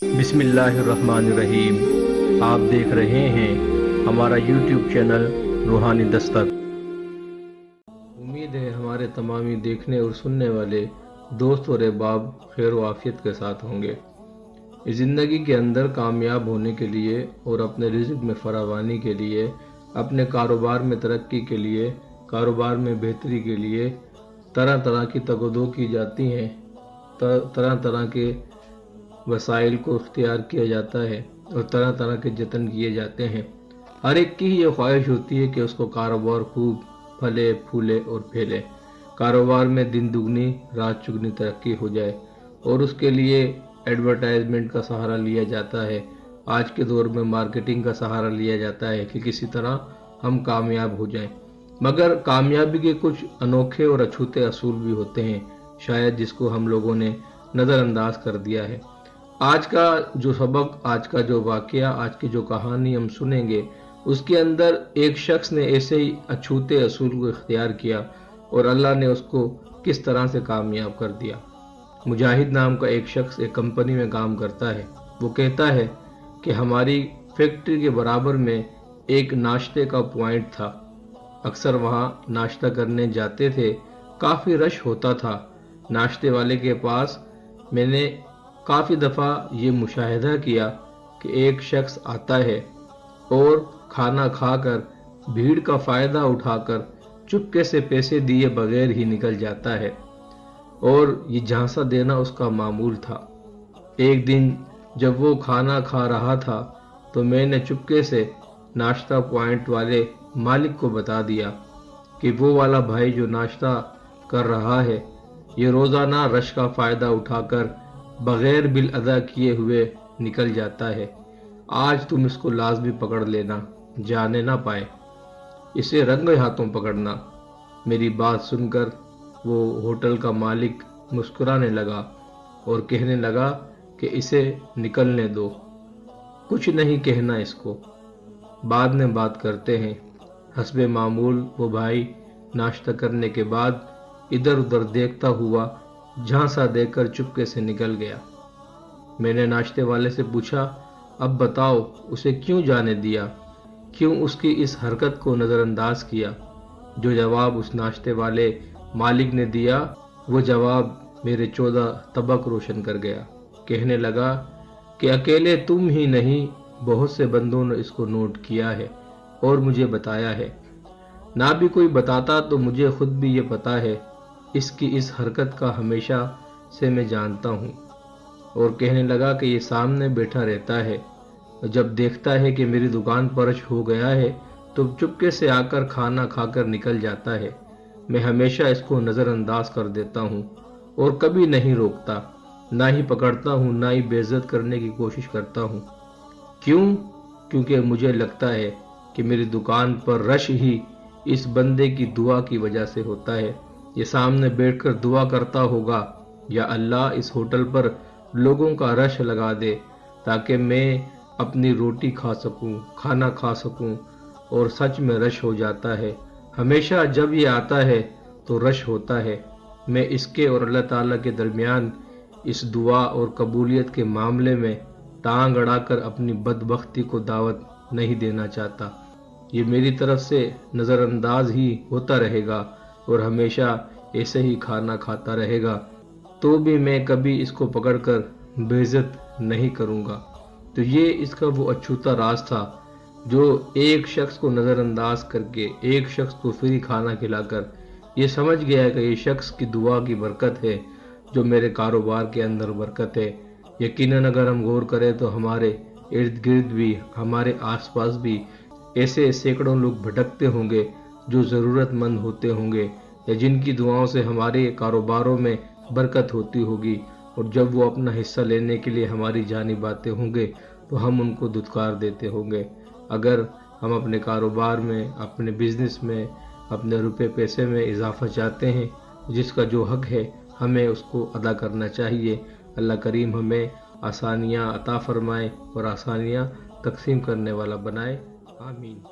बिस्मिल्लाहिर्रहमानिर्रहीम। आप देख रहे हैं हमारा यूट्यूब चैनल रूहानी दस्तक। उम्मीद है हमारे तमामी देखने और सुनने वाले दोस्त और अहबाब खैर व आफियत के साथ होंगे। इस ज़िंदगी के अंदर कामयाब होने के लिए और अपने रिज़्क में फरावानी के लिए, अपने कारोबार में तरक्की के लिए, कारोबार में बेहतरी के लिए तरह तरह की तकदो की जाती हैं, तरह तरह के वसाइल को इख्तियार किया जाता है और तरह तरह के जतन किए जाते हैं। हर एक की ये ख्वाहिश होती है कि उसको कारोबार खूब फले फूले और फैले, कारोबार में दिन दुगनी रात चुगनी तरक्की हो जाए, और उसके लिए एडवर्टाइजमेंट का सहारा लिया जाता है। आज के दौर में मार्केटिंग का सहारा लिया जाता है कि किसी तरह हम कामयाब हो जाएं। मगर कामयाबी के कुछ अनोखे और अछूते असूल भी होते हैं, शायद जिसको हम लोगों ने नज़रअंदाज कर दिया है। आज का जो सबक, आज का जो वाकया, आज की जो कहानी हम सुनेंगे, उसके अंदर एक शख्स ने ऐसे ही अछूते असूल को इख्तियार किया और अल्लाह ने उसको किस तरह से कामयाब कर दिया। मुजाहिद नाम का एक शख्स एक कंपनी में काम करता है। वो कहता है कि हमारी फैक्ट्री के बराबर में एक नाश्ते का पॉइंट था। अक्सर वहाँ नाश्ता करने जाते थे, काफ़ी रश होता था। नाश्ते वाले के पास मैंने काफ़ी दफ़ा ये मुशाहिदा किया कि एक शख्स आता है और खाना खाकर भीड़ का फ़ायदा उठाकर चुपके से पैसे दिए बगैर ही निकल जाता है, और ये झांसा देना उसका मामूल था। एक दिन जब वो खाना खा रहा था तो मैंने चुपके से नाश्ता पॉइंट वाले मालिक को बता दिया कि वो वाला भाई जो नाश्ता कर रहा है, ये रोज़ाना रश का फ़ायदा उठाकर बगैर बिल अदा किए हुए निकल जाता है। आज तुम इसको लाजमी पकड़ लेना, जाने ना पाए, इसे रंगे हाथों पकड़ना। मेरी बात सुनकर वो होटल का मालिक मुस्कुराने लगा और कहने लगा कि इसे निकलने दो, कुछ नहीं कहना इसको, बाद में बात करते हैं। हस्बे मामूल वो भाई नाश्ता करने के बाद इधर उधर देखता हुआ झांसा देकर चुपके से निकल गया। मैंने नाश्ते वाले से पूछा, अब बताओ उसे क्यों जाने दिया, क्यों उसकी इस हरकत को नज़रअंदाज किया। जो जवाब उस नाश्ते वाले मालिक ने दिया, वो जवाब मेरे 14 तबक रोशन कर गया। कहने लगा कि अकेले तुम ही नहीं, बहुत से बंदों ने इसको नोट किया है और मुझे बताया है। ना भी कोई बताता तो मुझे खुद भी ये पता है, इसकी इस हरकत का हमेशा से मैं जानता हूँ। और कहने लगा कि ये सामने बैठा रहता है, जब देखता है कि मेरी दुकान पर रश हो गया है तो चुपके से आकर खाना खाकर निकल जाता है। मैं हमेशा इसको नज़रअंदाज कर देता हूँ और कभी नहीं रोकता, ना ही पकड़ता हूँ, ना ही बेइज्जत करने की कोशिश करता हूँ। क्यों? क्योंकि मुझे लगता है कि मेरी दुकान पर रश ही इस बंदे की दुआ की वजह से होता है। ये सामने बैठकर दुआ करता होगा, या अल्लाह इस होटल पर लोगों का रश लगा दे ताकि मैं अपनी रोटी खा सकूं, खाना खा सकूं। और सच में रश हो जाता है। हमेशा जब ये आता है तो रश होता है। मैं इसके और अल्लाह ताला के दरमियान इस दुआ और कबूलियत के मामले में टांग अड़ाकर अपनी बदबख्ती को दावत नहीं देना चाहता। ये मेरी तरफ से नज़रअंदाज ही होता रहेगा और हमेशा ऐसे ही खाना खाता रहेगा, तो भी मैं कभी इसको पकड़कर बेइज्जत नहीं करूँगा। तो ये इसका वो अछूता राज था जो एक शख्स को नज़रअंदाज करके, एक शख्स को फ्री खाना खिलाकर ये समझ गया कि ये शख्स की दुआ की बरकत है जो मेरे कारोबार के अंदर बरकत है। यकीनन अगर हम गौर करें तो हमारे इर्द गिर्द भी, हमारे आसपास भी ऐसे सैकड़ों लोग भटकते होंगे जो ज़रूरतमंद होते होंगे, या जिनकी दुआओं से हमारे कारोबारों में बरकत होती होगी, और जब वो अपना हिस्सा लेने के लिए हमारी जानिब आते होंगे तो हम उनको दुत्कार देते होंगे। अगर हम अपने कारोबार में, अपने बिजनेस में, अपने रुपए पैसे में इजाफा चाहते हैं, जिसका जो हक है हमें उसको अदा करना चाहिए। अल्लाह करीम हमें आसानियाँ अता फरमाए और आसानियाँ तकसीम करने वाला बनाए। आमीन।